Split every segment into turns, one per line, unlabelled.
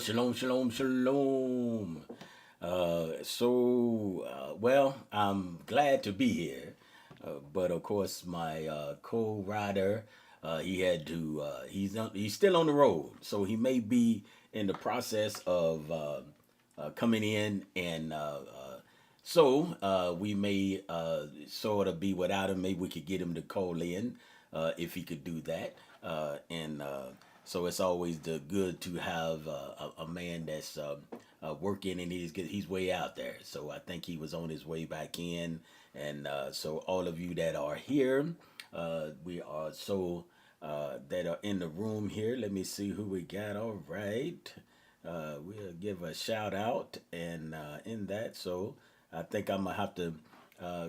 Shalom, shalom, shalom. Well, I'm glad to be here. But of course, my co-rider, he had to, he's still on the road. So he may be in the process of coming in. And we may sort of be without him. Maybe we could get him to call in if he could do that. And So it's always good to have a man that's working, and he's way out there. So I think he was on his way back in. And so all of you that are here, we are that are in the room here. Let me see who we got. All right. We'll give a shout out and in that. So I think I'm gonna have to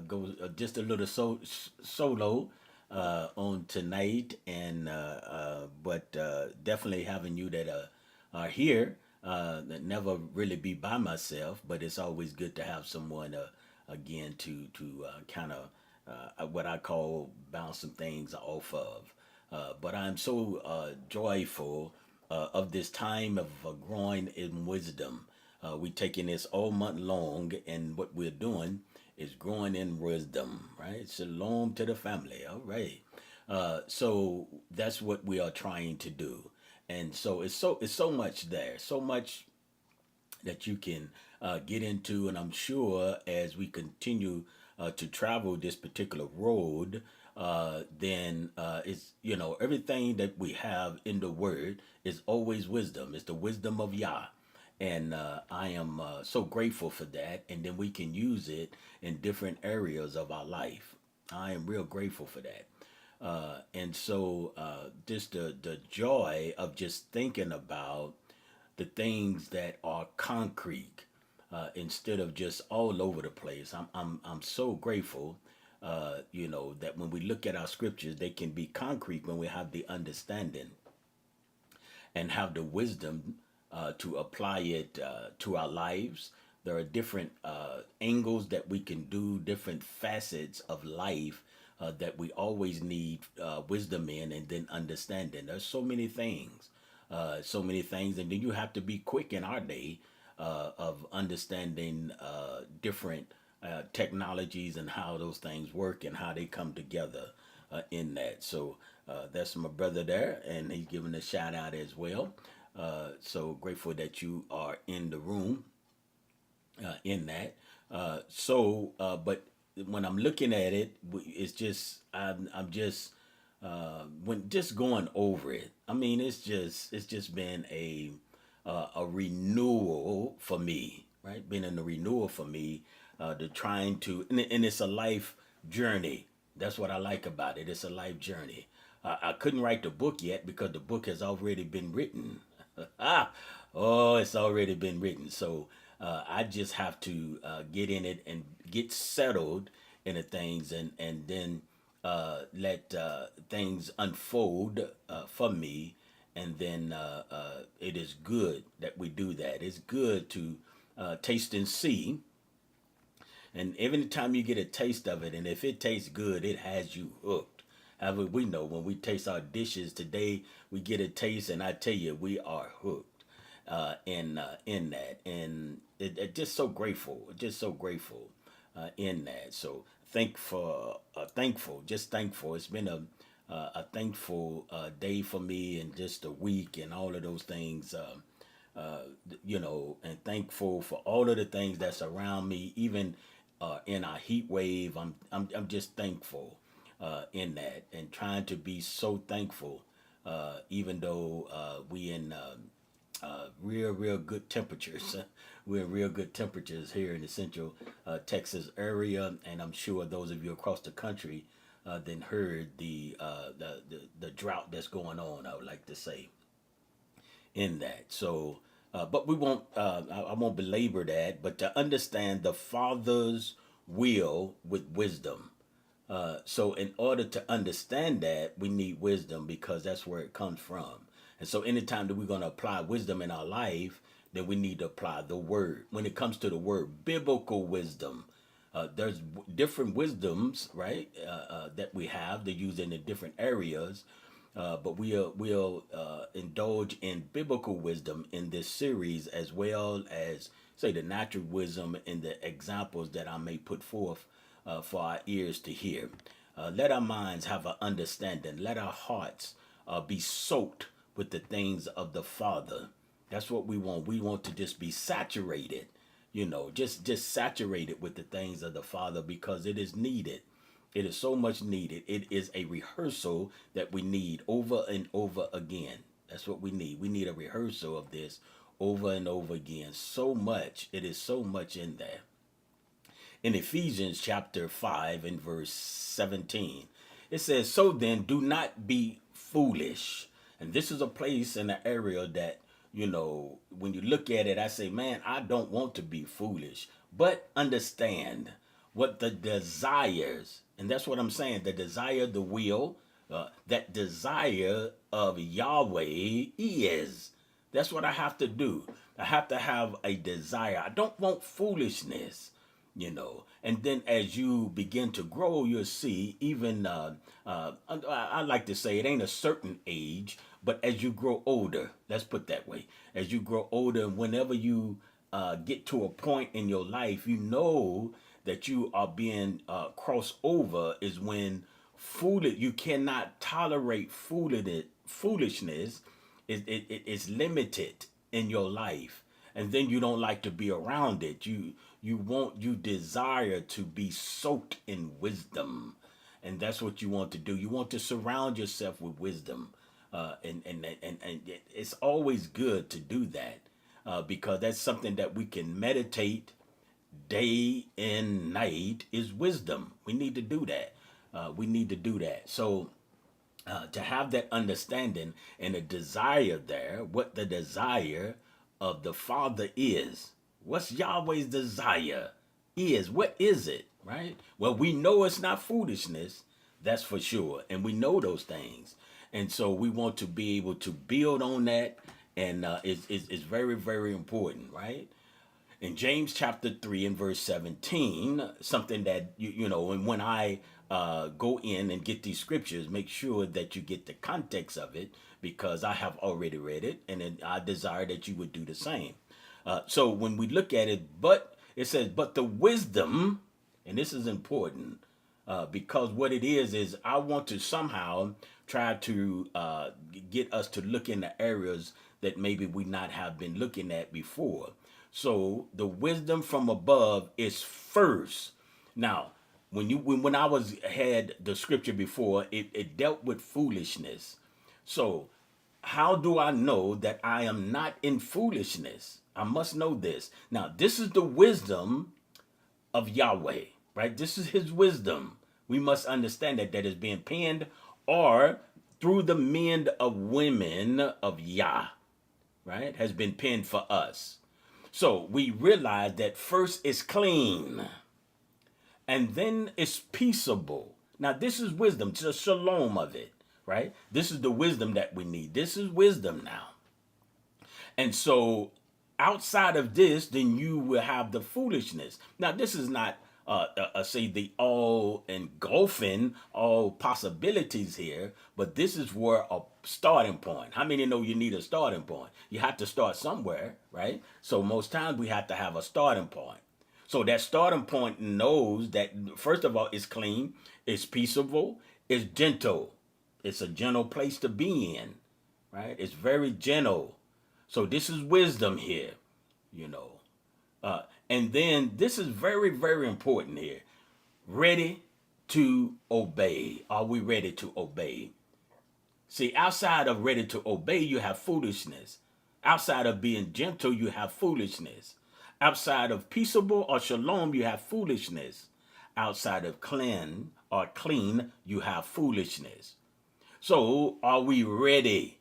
go just a little solo on tonight, and but definitely having you that are here. That never really be by myself, but it's always good to have someone again to kind of what I call bounce some things off of. But I'm so joyful of this time of growing in wisdom. We taking this all month long, and what we're doing is growing in wisdom, right? Shalom to the family. All right. So that's what we are trying to do, and so it's so much there, so much that you can get into. And I'm sure as we continue to travel this particular road, then it's, everything that we have in the Word is always wisdom. It's the wisdom of Yah. And I am so grateful for that. And then we can use it in different areas of our life. I am real grateful for that. Just the joy of just thinking about the things that are concrete instead of just all over the place. I'm so grateful, that when we look at our scriptures, they can be concrete when we have the understanding and have the wisdom to apply it to our lives. There are different angles that we can do, different facets of life that we always need wisdom in, and then understanding. There's so many things, and then you have to be quick in our day of understanding different technologies and how those things work and how they come together in that. So that's my brother there, and he's giving a shout out as well. So grateful that you are in the room in that. But when I'm looking at it, it's just I'm just when just going over it. I mean, it's just been a renewal for me, right? Been in a renewal for me to trying to, and it's a life journey. That's what I like about it. It's a life journey. I couldn't write the book yet because the book has already been written. Oh, it's already been written. So I just have to get in it and get settled in the things, and then let things unfold for me. And then it is good that we do that. It's good to taste and see. And every time you get a taste of it, and if it tastes good, it has you hooked. However, we know when we taste our dishes today, we get a taste, and I tell you, we are hooked in that. And it just so grateful, in that. So just thankful. It's been a thankful day for me, and just a week, and all of those things. And thankful for all of the things that's around me, even in our heat wave. I'm just thankful in that, and trying to be so thankful, even though we in real good temperatures. We're in real good temperatures here in the central Texas area, and I'm sure those of you across the country then heard the drought that's going on, I would like to say, in that. So, but we won't. I won't belabor that. But to understand the Father's will with wisdom. So, in order to understand that, we need wisdom, because that's where it comes from. And so, anytime that we're going to apply wisdom in our life, then we need to apply the word. When it comes to the word, biblical wisdom, there's different wisdoms, right, that we have to use in the different areas. But we'll indulge in biblical wisdom in this series, as well as say the natural wisdom in the examples that I may put forth for our ears to hear. Let our minds have an understanding. Let our hearts be soaked with the things of the Father. That's what we want. We want to just be saturated, just saturated with the things of the Father, because it is needed. It is so much needed. It is a rehearsal that we need over and over again. That's what we need. We need a rehearsal of this over and over again. So much. It is so much in there. In Ephesians chapter 5 and verse 17, it says, "So then, do not be foolish." And this is a place in the area that, when you look at it, I say, man, I don't want to be foolish. But understand what the desires, and that's what I'm saying, the desire, the will, that desire of Yahweh is. That's what I have to do. I have to have a desire. I don't want foolishness. And then as you begin to grow, you'll see even, I like to say it ain't a certain age, but as you grow older, let's put that way, as you grow older, whenever you get to a point in your life, that you are being crossed over is when you cannot tolerate foolishness. It's limited in your life, and then you don't like to be around it. You desire to be soaked in wisdom, and that's what you want to do. You want to surround yourself with wisdom, and it's always good to do that, because that's something that we can meditate day and night. Is wisdom. We need to do that. So to have that understanding and a desire there, what the desire of the Father is. What's Yahweh's desire is? What is it, right? Well, we know it's not foolishness, that's for sure. And we know those things. And so we want to be able to build on that. And it's very, very important, right? In James chapter 3 and verse 17, something that, and when I go in and get these scriptures, make sure that you get the context of it, because I have already read it, and I desire that you would do the same. So when we look at it, it says, but the wisdom, and this is important, because what it is I want to somehow try to get us to look in the areas that maybe we not have been looking at before. So the wisdom from above is first. Now, when I had the scripture before, it dealt with foolishness. So how do I know that I am not in foolishness? I must know this. Now, this is the wisdom of Yahweh, right? This is his wisdom. We must understand that is being penned or through the men of women of Yah, right? Has been penned for us. So we realize that first is clean, and then it's peaceable. Now, this is wisdom, the shalom of it, right? This is the wisdom that we need. This is wisdom now. And so outside of this, then you will have the foolishness. Now, this is not, say, the all engulfing, all possibilities here, but this is where a starting point. How many know you need a starting point? You have to start somewhere, right? So most times we have to have a starting point. So that starting point knows that, first of all, it's clean, it's peaceable, it's gentle. It's a gentle place to be in, right? It's very gentle. So this is wisdom here, and then this is very, very important here. Ready to obey. Are we ready to obey? See, outside of ready to obey, you have foolishness. Outside of being gentle, you have foolishness. Outside of peaceable or shalom, you have foolishness. Outside of clean, you have foolishness. So are we ready?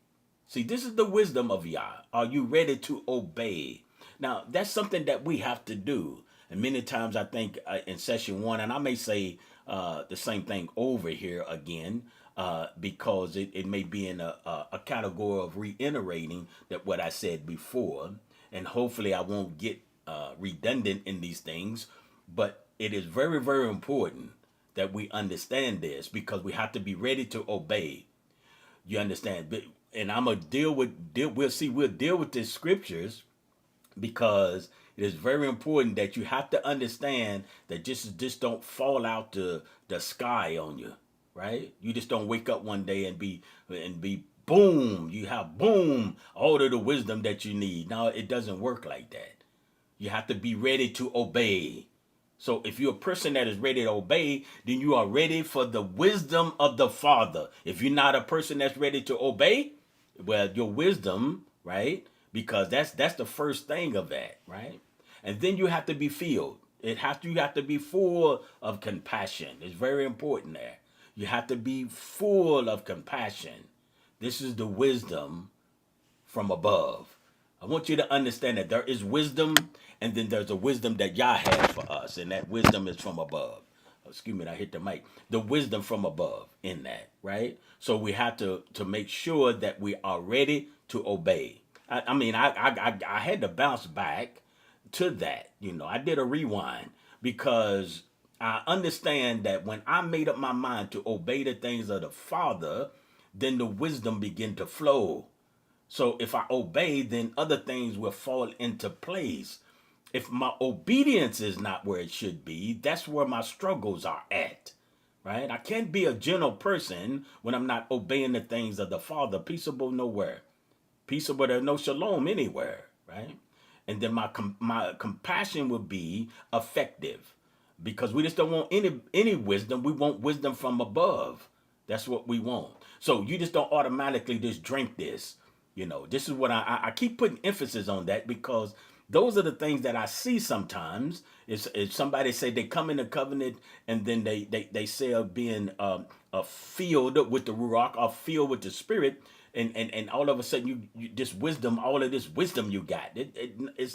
See, this is the wisdom of Yah. Are you ready to obey? Now, that's something that we have to do. And many times I think in session 1, and I may say the same thing over here again, because it may be in a category of reiterating that what I said before. And hopefully I won't get redundant in these things. But it is very, very important that we understand this, because we have to be ready to obey. You understand? And I'm gonna we'll deal with the scriptures, because it is very important that you have to understand that just don't fall out the sky on you, right? You just don't wake up one day and be boom, you have boom all of the wisdom that you need. Now it doesn't work like that. You have to be ready to obey. So if you're a person that is ready to obey, then you are ready for the wisdom of the Father. If you're not a person that's ready to obey, well, your wisdom, right? Because that's the first thing of that, right? And then you have to be filled. You have to be full of compassion. It's very important there. You have to be full of compassion. This is the wisdom from above. I want you to understand that there is wisdom, and then there's a wisdom that Yah has for us, and that wisdom is from above. Excuse me, I hit the mic. The wisdom from above in that, right? So we have to make sure that we are ready to obey. I had to bounce back to that. I did a rewind, because I understand that when I made up my mind to obey the things of the Father, then the wisdom began to flow. So if I obey, then other things will fall into place. If my obedience is not where it should be, that's where my struggles are at, right? I can't be a gentle person when I'm not obeying the things of the Father. Peaceable nowhere. Peaceable, there's no shalom anywhere, right? And then my compassion will be effective, because we just don't want any wisdom. We want wisdom from above. That's what we want. So you just don't automatically just drink this. This is what I keep putting emphasis on that, because those are the things that I see sometimes. If somebody say they come in the covenant, and then they say of being filled with the Ruach, or filled with the Spirit, and all of a sudden you this wisdom, all of this wisdom you got, it's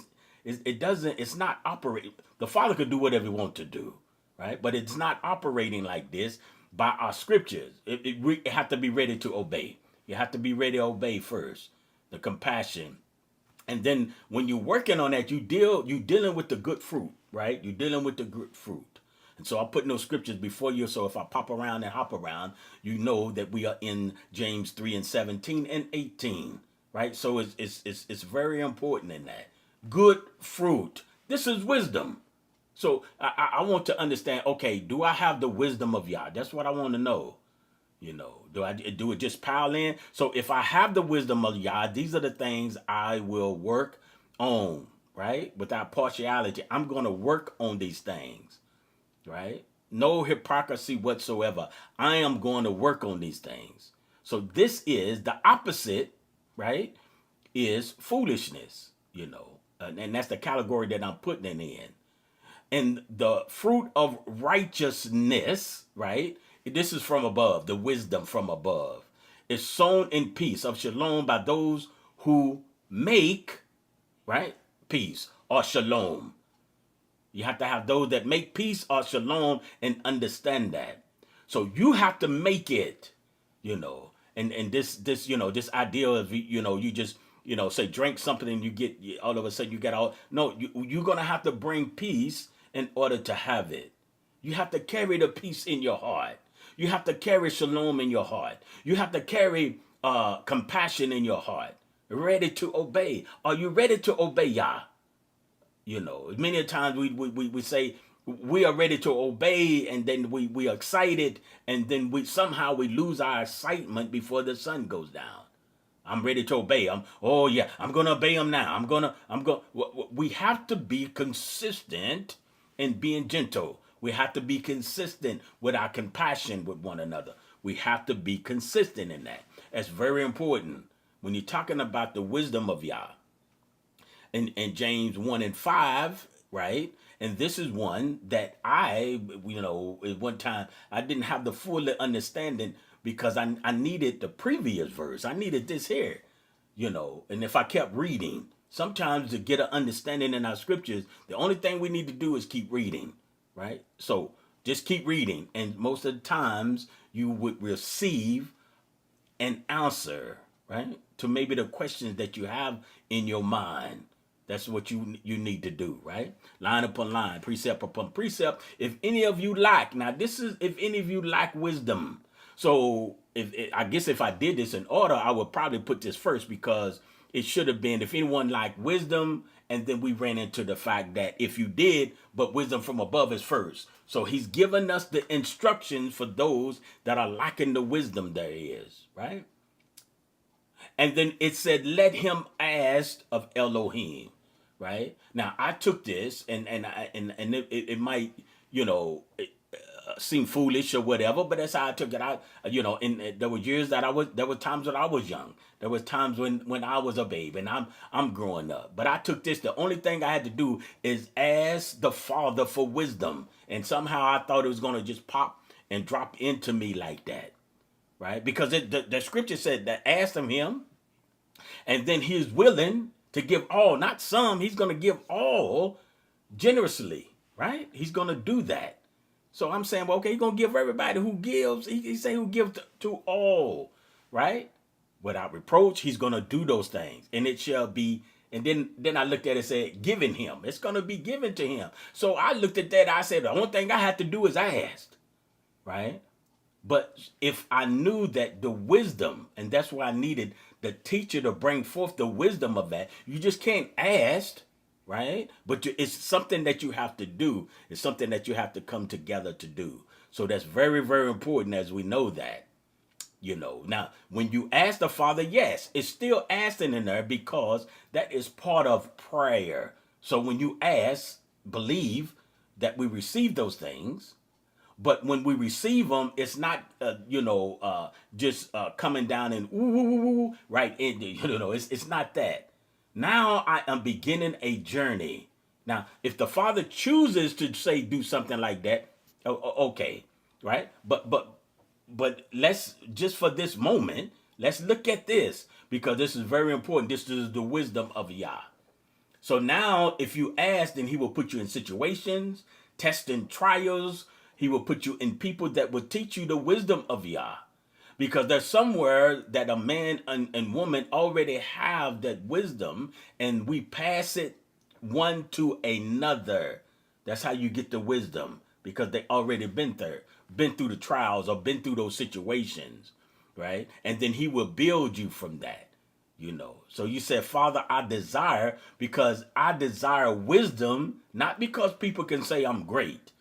not operating. The Father could do whatever He wants to do, right? But it's not operating like this by our scriptures. It have to be ready to obey. You have to be ready to obey first. The compassion. And then when you're working on that, you dealing with the good fruit, right? You're dealing with the good fruit. And so I'm putting those scriptures before you. So if I pop around and hop around, you know that we are in James 3:17 and 18, right? So it's very important in that. Good fruit. This is wisdom. So I want to understand, okay, do I have the wisdom of Yah? That's what I want to know. Do it just pile in? So if I have the wisdom of Yah, these are the things I will work on, right? Without partiality, I'm going to work on these things, right? No hypocrisy whatsoever. I am going to work on these things. So this is the opposite, right? Is foolishness, and that's the category that I'm putting it in. And the fruit of righteousness, right? This is from above, the wisdom from above. Is sown in peace of shalom by those who make, right, peace or shalom. You have to have those that make peace or shalom and understand that. So you have to make it, and this idea of, you just, say drink something and you get, all of a sudden you get all, no, you're going to have to bring peace in order to have it. You have to carry the peace in your heart. You have to carry shalom in your heart. You have to carry compassion in your heart. Ready to obey. Are you ready to obey Yah? Many times we say we are ready to obey, and then we are excited, and then we lose our excitement before the sun goes down. I'm ready to obey. I'm going to obey him now. We have to be consistent in being gentle. We have to be consistent with our compassion with one another. We have to be consistent in that. That's very important. When you're talking about the wisdom of Yah, in James 1:5, right? And this is one that at one time, I didn't have the full understanding, because I needed the previous verse. I needed this here, and if I kept reading, sometimes to get an understanding in our scriptures, the only thing we need to do is keep reading. Right? So just keep reading. And most of the times you would receive an answer, right? To maybe the questions that you have in your mind. That's what you need to do, right? Line upon line, precept upon precept. If any of you lack, now this is if any of you lack wisdom. So I guess if I did this in order, I would probably put this first, because it should have been, if anyone lacked wisdom, and then we ran into the fact that if you did, but wisdom from above is first. So he's given us the instructions for those that are lacking the wisdom there is, right? And then it said, let him ask of Elohim, right? Now I took this, and it might, seem foolish or whatever, but that's how I took it out. There were years there were times when I was young. There was times when I was a babe, and I'm growing up. But I took this. The only thing I had to do is ask the Father for wisdom, and somehow I thought it was going to just pop and drop into me like that, right? Because the scripture said that ask him, and then he's willing to give all, not some. He's going to give all generously, right? He's going to do that. So I'm saying, well, okay, he's going to give everybody who gives. He say who gives to all, right? Without reproach, he's going to do those things. And it shall be, and then I looked at it and said, given him. It's going to be given to him. So I looked at that, I said, the only thing I have to do is ask, right? But if I knew that the wisdom, and that's why I needed the teacher to bring forth the wisdom of that, you just can't ask, right? But it's something that you have to do. It's something that you have to come together to do. So that's very, very important, as we know that. Now, when you ask the Father, yes, it's still asking in there, because that is part of prayer. So when you ask, believe that we receive those things. But when we receive them, it's not, just coming down and ooh, right? It's not that. Now I am beginning a journey. Now, if the Father chooses to say do something like that, okay, right? But let's, just for this moment, let's look at this, because this is very important. This is the wisdom of Yah. So now, if you ask, then he will put you in situations, tests and trials. He will put you in people that will teach you the wisdom of Yah. Because there's somewhere that a man and woman already have that wisdom, and we pass it one to another. That's how you get the wisdom, because they already been through the trials, or been through those situations, right? And then he will build you from that, So you said, Father, I desire, because I desire wisdom, not because people can say I'm great,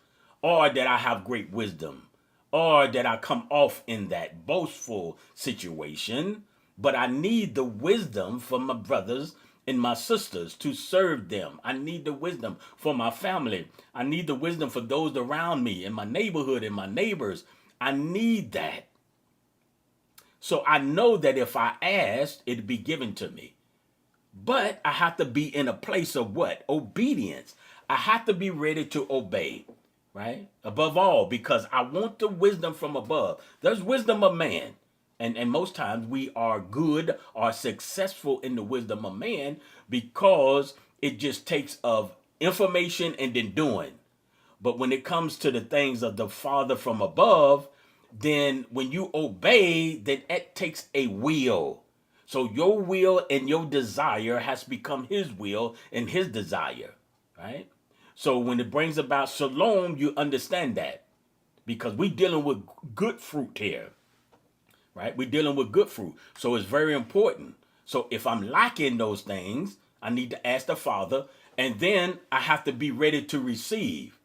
or that I have great wisdom, or that I come off in that boastful situation, but I need the wisdom for my brothers and my sisters to serve them. I need the wisdom for my family. I need the wisdom for those around me, in my neighborhood, and my neighbors. I need that. So I know that if I asked, it'd be given to me. But I have to be in a place of what? Obedience. I have to be ready to obey. Right? Above all, because I want the wisdom from above. There's wisdom of man. And most times we are good or successful in the wisdom of man, because it just takes of information and then doing. But when it comes to the things of the Father from above, then when you obey, then it takes a will. So your will and your desire has become his will and his desire. Right? So when it brings about shalom, you understand that, because we're dealing with good fruit here, right? We're dealing with good fruit. So it's very important. So if I'm lacking those things, I need to ask the Father, and then I have to be ready to receive.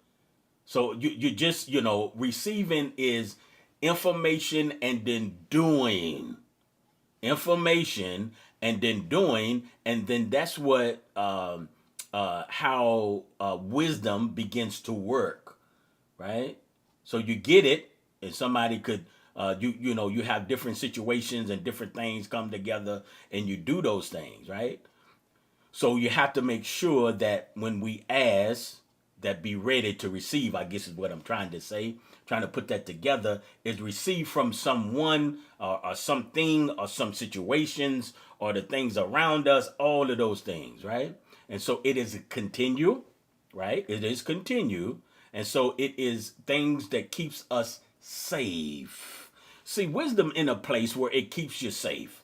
So you just, receiving is information and then doing. Information and then doing, and then that's what... how wisdom begins to work, right? So you get it, and somebody could, you have different situations and different things come together, and you do those things, right? So you have to make sure that when we ask, that be ready to receive, I guess is what I'm trying to say. Trying to put that together is receive from someone or something or some situations or the things around us, all of those things, right? And so it is continue, right? It is continue. And so it is things that keeps us safe. See, wisdom in a place where it keeps you safe,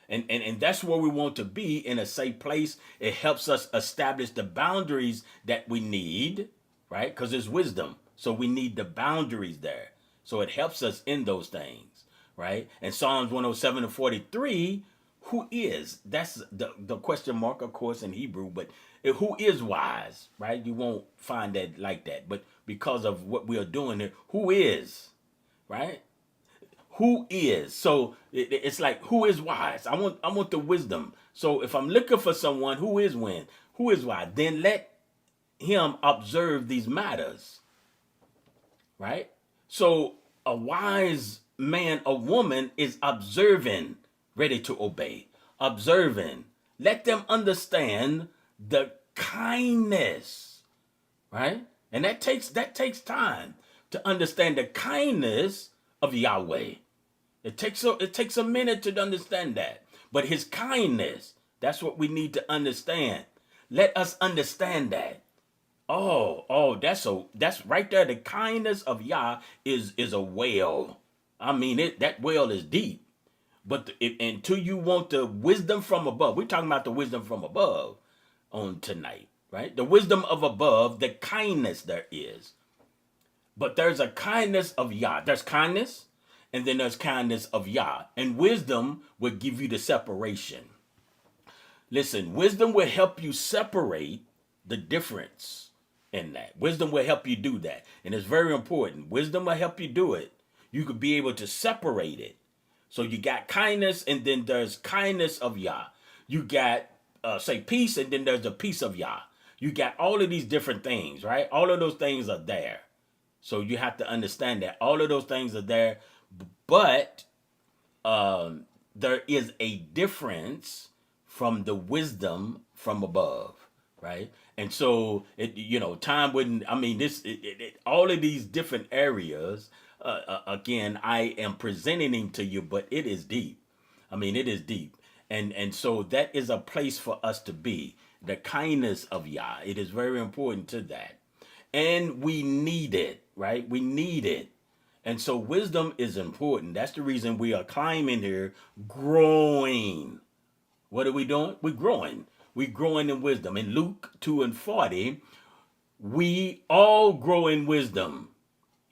And that's where we want to be, in a safe place. It helps us establish the boundaries that we need, right? Because there's wisdom. So we need the boundaries there. So it helps us in those things, right? And Psalms 107:43, who is? That's the question mark, of course, in Hebrew, but who is wise, right? You won't find that like that. But because of what we are doing here, who is, right? Who is? So it's like, who is wise? I want the wisdom. So if I'm looking for someone who is who is wise, then let him observe these matters, right? So a wise man or woman is observing, ready to obey, observing. Let them understand the kindness, right? And that takes time to understand the kindness of Yahweh. It takes a minute to understand that. But his kindness, that's what we need to understand. Let us understand that. Oh, that's right there. The kindness of Yah is a well. I mean, that well is deep. But until you want the wisdom from above, we're talking about the wisdom from above on tonight, right? The wisdom of above, the kindness there is. But there's a kindness of Yah. There's kindness, and then there's kindness of Yah. And wisdom will give you the separation. Listen, wisdom will help you separate the difference in that. Wisdom will help you do that. And it's very important. Wisdom will help you do it. You could be able to separate it. So you got kindness, and then there's kindness of Yah. You got, say, peace, and then there's the peace of Yah. You got all of these different things, right? All of those things are there. So you have to understand that all of those things are there. But there is a difference from the wisdom from above, right? And so, time wouldn't, I mean, all of these different areas, again, I am presenting to you, but it is deep. I mean, it is deep. And so that is a place for us to be. The kindness of Yah. It is very important to that. And we need it, right? We need it. And so wisdom is important. That's the reason we are climbing here, growing. What are we doing? We're growing. We're growing in wisdom. In Luke 2:40, we all grow in wisdom,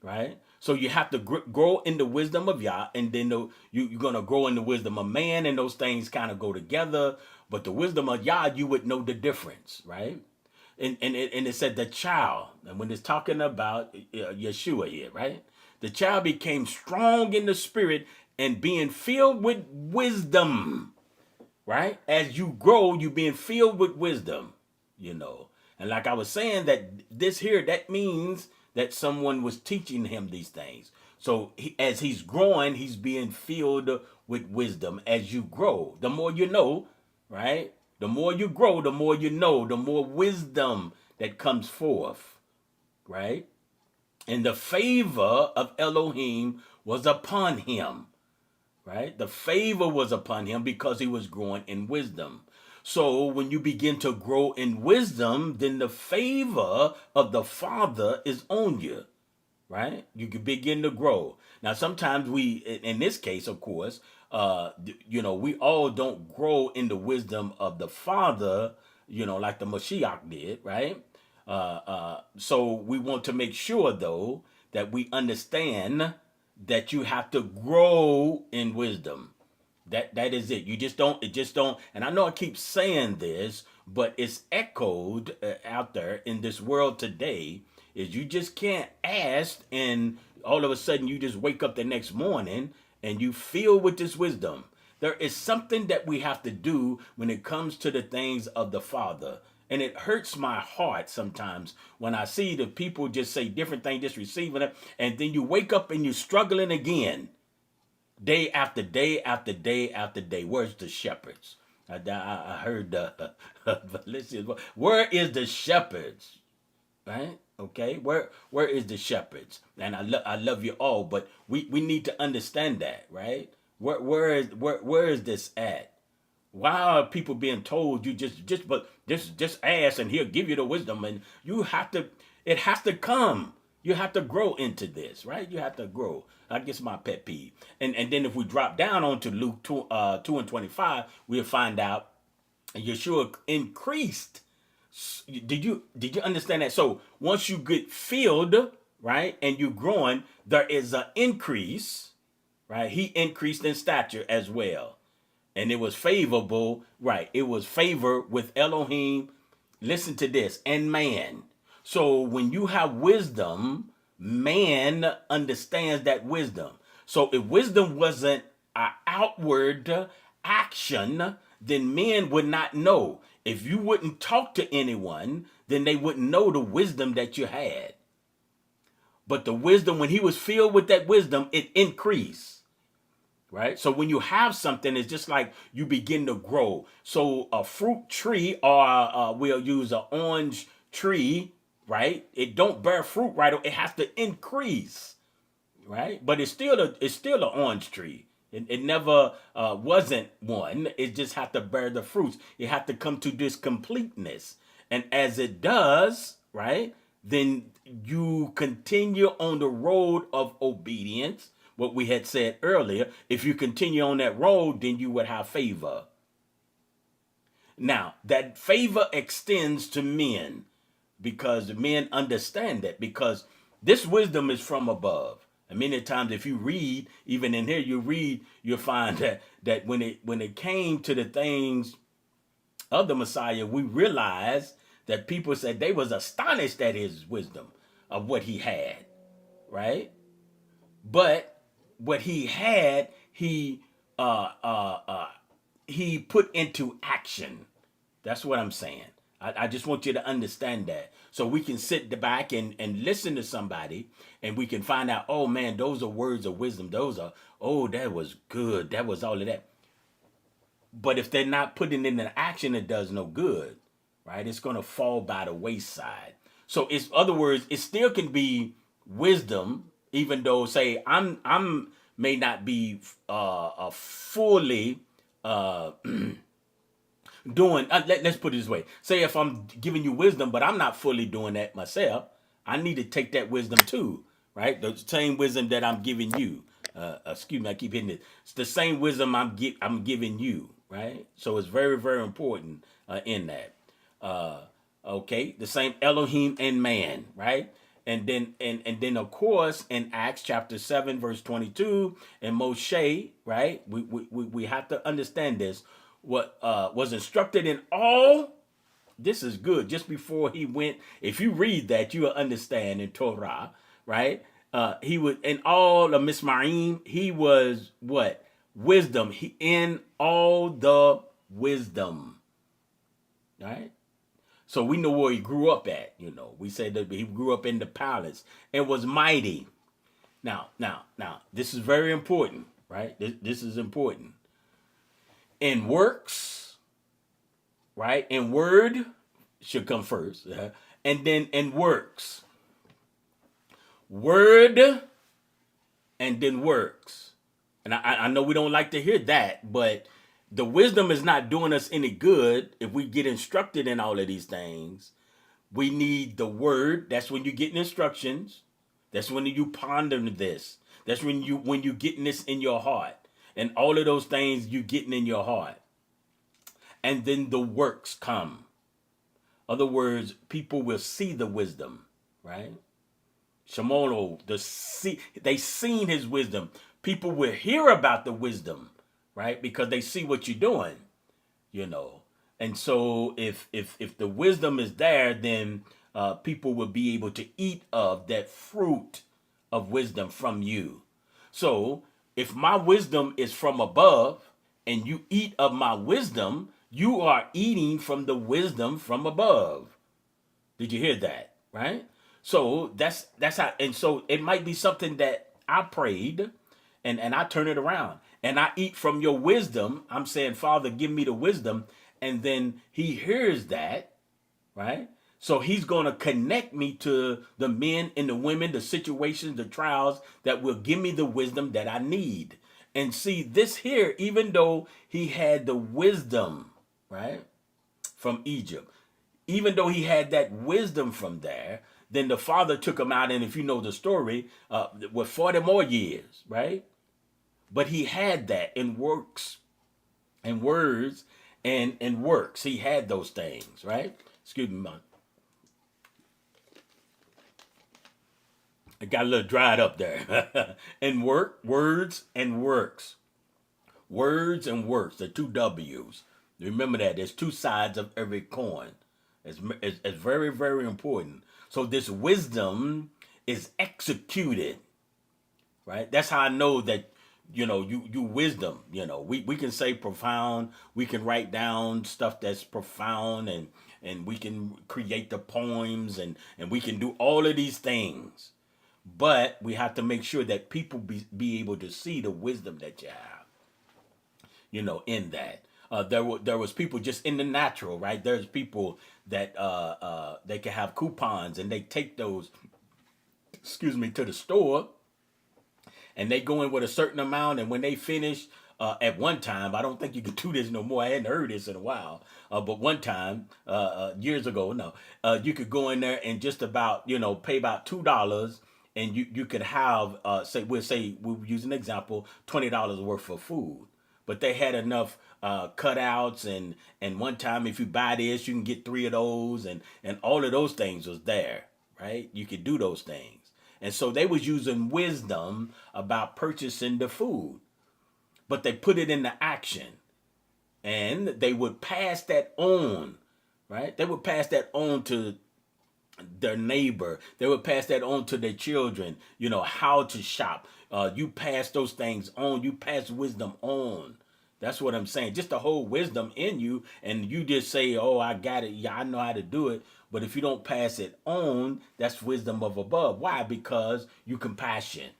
right? So you have to grow in the wisdom of Yah, and then you're going to grow in the wisdom of man, and those things kind of go together. But the wisdom of Yah, you would know the difference, right? And it said the child, and when it's talking about Yeshua here, right? The child became strong in the spirit and being filled with wisdom, right? As you grow, you're being filled with wisdom, And like I was saying, that this here, that means that someone was teaching him these things. So as he's growing, he's being filled with wisdom. As you grow, the more you know, right? The more you grow, the more you know, the more wisdom that comes forth, right? And the favor of Elohim was upon him, right? The favor was upon him because he was growing in wisdom. So when you begin to grow in wisdom, then the favor of the Father is on you, right? You can begin to grow. Now, sometimes we, in this case, of course, we all don't grow in the wisdom of the Father, like the Mashiach did, right? So we want to make sure, though, that we understand that you have to grow in wisdom. That is it. It just don't, and I know I keep saying this, but it's echoed out there in this world today, is you just can't ask and all of a sudden you just wake up the next morning and you feel with this wisdom. There is something that we have to do when it comes to the things of the Father. And it hurts my heart sometimes when I see the people just say different things, just receiving it, and then you wake up and you're struggling again. Day after day after day after day. Where's the shepherds? I heard Felicia's voice. Where is the shepherds? Right? Okay. Where is the shepherds? And I love you all, but we need to understand that, right? Where is this at? Why are people being told you just ask and he'll give you the wisdom, and it has to come. You have to grow into this, right? You have to grow. I guess my pet peeve. And then if we drop down onto Luke 2:25, we'll find out Yeshua increased. Did you understand that? So once you get filled right, and you're growing, there is an increase, right? He increased in stature as well. And it was favorable, right? It was favor with Elohim. Listen to this, and man. So when you have wisdom, man understands that wisdom. So if wisdom wasn't an outward action, then men would not know. If you wouldn't talk to anyone, then they wouldn't know the wisdom that you had. But the wisdom, when he was filled with that wisdom, it increased. Right? So when you have something, it's just like you begin to grow. So a fruit tree, or we'll use an orange tree, right? It don't bear fruit right. It has to increase, right? But it's still an orange tree. It never wasn't one. It just had to bear the fruits. It had to come to this completeness. And as it does, right, then you continue on the road of obedience. What we had said earlier, if you continue on that road, then you would have favor. Now, that favor extends to men because men understand that, because this wisdom is from above. And many times if you read, even in here, you'll find that when it came to the things of the Messiah, we realized that people said they was astonished at his wisdom of what he had, right? But what he had, he put into action. That's what I'm saying. I just want you to understand that. So we can sit back and listen to somebody and we can find out, oh man, those are words of wisdom. Those are, oh, that was good. That was all of that. But if they're not putting it into action, it does no good, right? It's going to fall by the wayside. So it's, other words, it still can be wisdom, even though, say, I'm may not be fully doing. Let's put it this way. Say if I'm giving you wisdom, but I'm not fully doing that myself, I need to take that wisdom too, right? The same wisdom that I'm giving you. Excuse me, I keep hitting it. It's the same wisdom I'm giving you, right? So it's very, very important in that. Okay, the same Elohim and man, right? And then of course in Acts chapter 7 verse 22, and Moshe, right? We have to understand this. What was instructed in all. This is good. Just before he went, if you read that, you will understand in Torah, right? He was in all of Mismarim. He was what? Wisdom. He in all the wisdom, right? So we know where he grew up at. We said that he grew up in the palace and was mighty. Now, this is very important, right? This is important. In works, right? In word should come first, and then in works. Word and then works. And I know we don't like to hear that, but the wisdom is not doing us any good if we get instructed in all of these things. We need the word. That's when you're getting instructions. That's when you ponder this. That's when you're getting this in your heart. And all of those things you getting in your heart. And then the works come. Other words, people will see the wisdom, right? Shimono, they seen his wisdom. People will hear about the wisdom, right? Because they see what you're doing, And so if the wisdom is there, then people will be able to eat of that fruit of wisdom from you. So if my wisdom is from above and you eat of my wisdom, you are eating from the wisdom from above. Did you hear that? Right? So that's how, and so it might be something that I prayed and I turn it around and I eat from your wisdom. I'm saying, Father, give me the wisdom. And then he hears that, right? So he's going to connect me to the men and the women, the situations, the trials that will give me the wisdom that I need. And see, this here, even though he had the wisdom, right, from Egypt, even though he had that wisdom from there, then the father took him out, and if you know the story, with 40 more years, right? But he had that in works and words and in works. He had those things, right? Excuse me, man. It got a little dried up there. And words and works. Words and works, the two W's. Remember that. There's two sides of every coin. It's very, very important. So this wisdom is executed, right? That's how I know that, you wisdom, we can say profound. We can write down stuff that's profound, and we can create the poems, and we can do all of these things. But we have to make sure that people be able to see the wisdom that you have, in that. There was people just in the natural, right? There's people that they can have coupons, and they take those, to the store, and they go in with a certain amount, and when they finish, at one time, I don't think you can do this no more. I hadn't heard this in a while, but one time, years ago, no, you could go in there and just about, pay about $2, and you could have, we'll use an example, $20 worth of food. But they had enough cutouts, and one time, if you buy this, you can get 3 of those, and all of those things was there, right? You could do those things. And so they was using wisdom about purchasing the food, but they put it into action, and they would pass that on, right? They would pass that on to their neighbor. They would pass that on to their children, how to shop. You pass those things on. You pass wisdom on. That's what I'm saying. Just the whole wisdom in you, and you just say, oh, I got it. Yeah, I know how to do it. But if you don't pass it on, that's wisdom of above. Why? Because you compassion.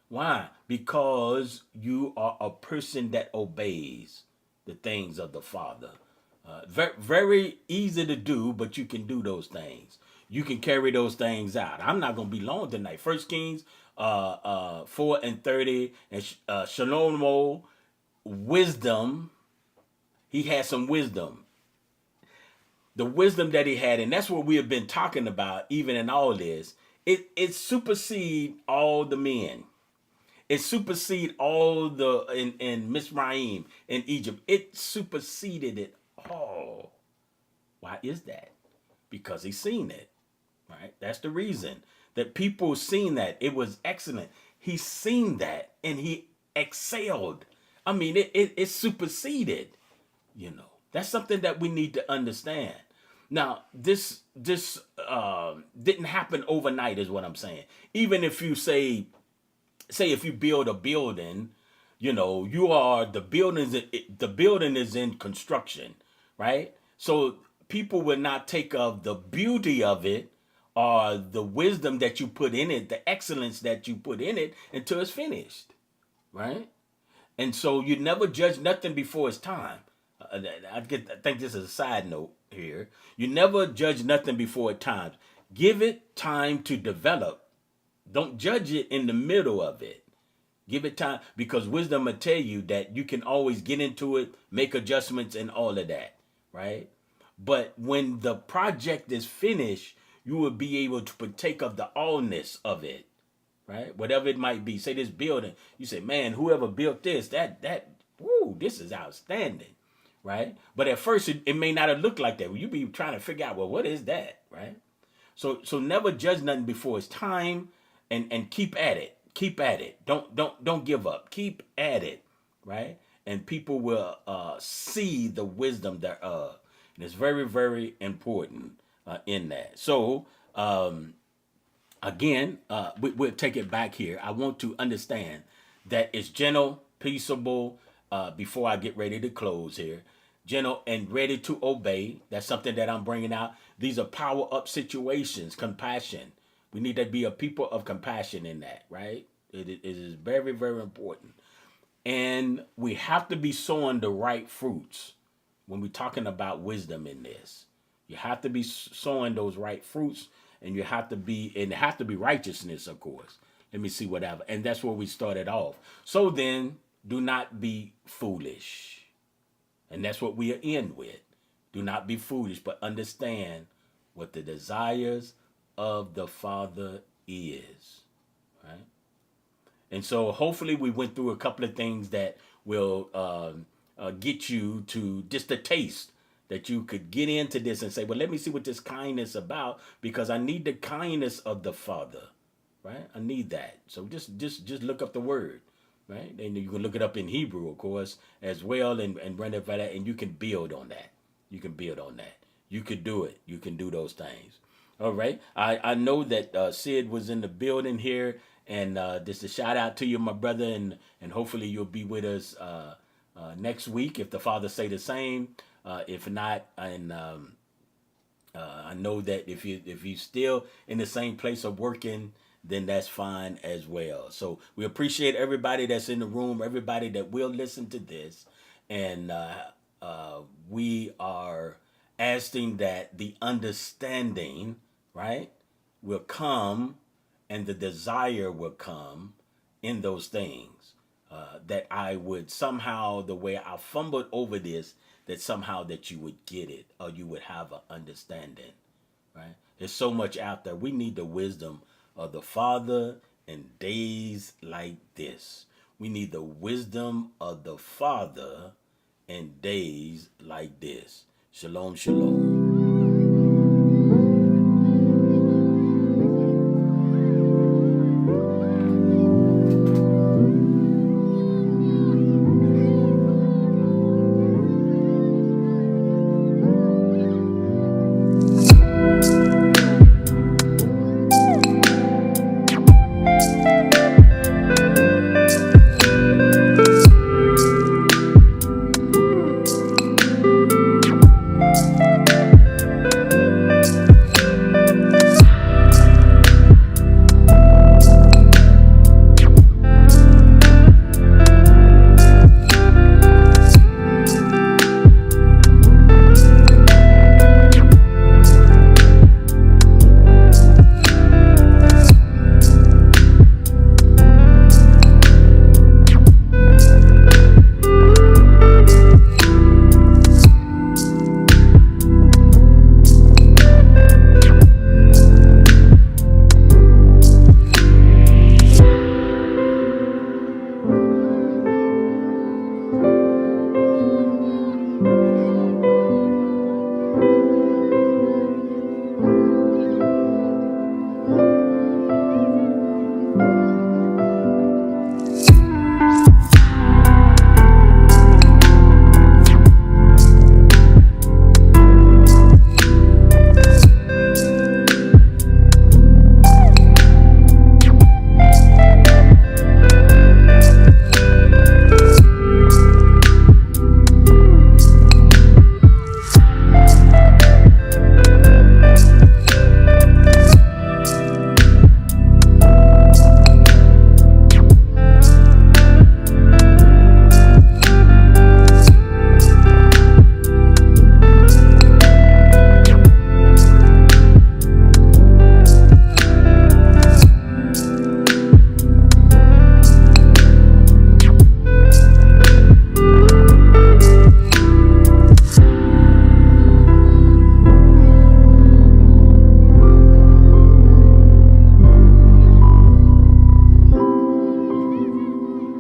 Why? Because you are a person that obeys the things of the Father. Very, very easy to do, but you can do those things. You can carry those things out. I'm not going to be long tonight. 1 Kings 4:30, and Shalomo, wisdom. He had some wisdom. The wisdom that he had, and that's what we have been talking about, even in all this. It supersede all the men. It supersede all the in Mizraim, in Egypt. It superseded it all. Why is that? Because he's seen it, right? That's the reason that people seen that. It was excellent. He seen that, and he excelled. I mean, it superseded, That's something that we need to understand. Now, this didn't happen overnight, is what I'm saying. Even if you say if you build a building, the building is in construction, right? So people will not take of the beauty of it, or the wisdom that you put in it, the excellence that you put in it, until it's finished, right? And so you never judge nothing before it's time. I think this is a side note here. You never judge nothing before it's time. Give it time to develop. Don't judge it in the middle of it. Give it time, because wisdom will tell you that you can always get into it, make adjustments, and all of that, right? But when the project is finished, you will be able to partake of the allness of it, right? Whatever it might be. Say this building, you say, man, whoever built this, this is outstanding, right? But at first, it may not have looked like that. You be trying to figure out, well, what is that, right? So never judge nothing before it's time, and keep at it. Keep at it. Don't give up. Keep at it, right? And people will see the wisdom thereof. And it's very, very important in that. So, again, we'll take it back here. I want to understand that it's gentle, peaceable, before I get ready to close here. Gentle and ready to obey. That's something that I'm bringing out. These are power up situations, compassion. We need to be a people of compassion in that, right? It is very, very important. And we have to be sowing the right fruits when we're talking about wisdom in this. You have to be sowing those right fruits, and it have to be righteousness, of course. Let me see whatever. And that's where we started off. So then, do not be foolish. And that's what we are in with. Do not be foolish, but understand what the desires of the Father is, right? And so hopefully we went through a couple of things that will get you to just a taste, that you could get into this and say, well, let me see what this kindness about, because I need the kindness of the Father, right? I need that. So just look up the word, right? And you can look it up in Hebrew, of course, as well, and run it by that, and you can build on that. You can build on that. You could do it. You can do those things. All right. I know that Sid was in the building here, and just a shout out to you, my brother, and hopefully you'll be with us next week if the Father say the same. If not, and I know that if you're still in the same place of working, then that's fine as well. So we appreciate everybody that's in the room, everybody that will listen to this, and we are asking that the understanding, right, will come, and the desire will come in those things. That I would somehow, the way I fumbled over this, that somehow that you would get it, or you would have an understanding, right? There's so much out there. We need the wisdom of the Father in days like this. We need the wisdom of the Father in days like this. Shalom, shalom.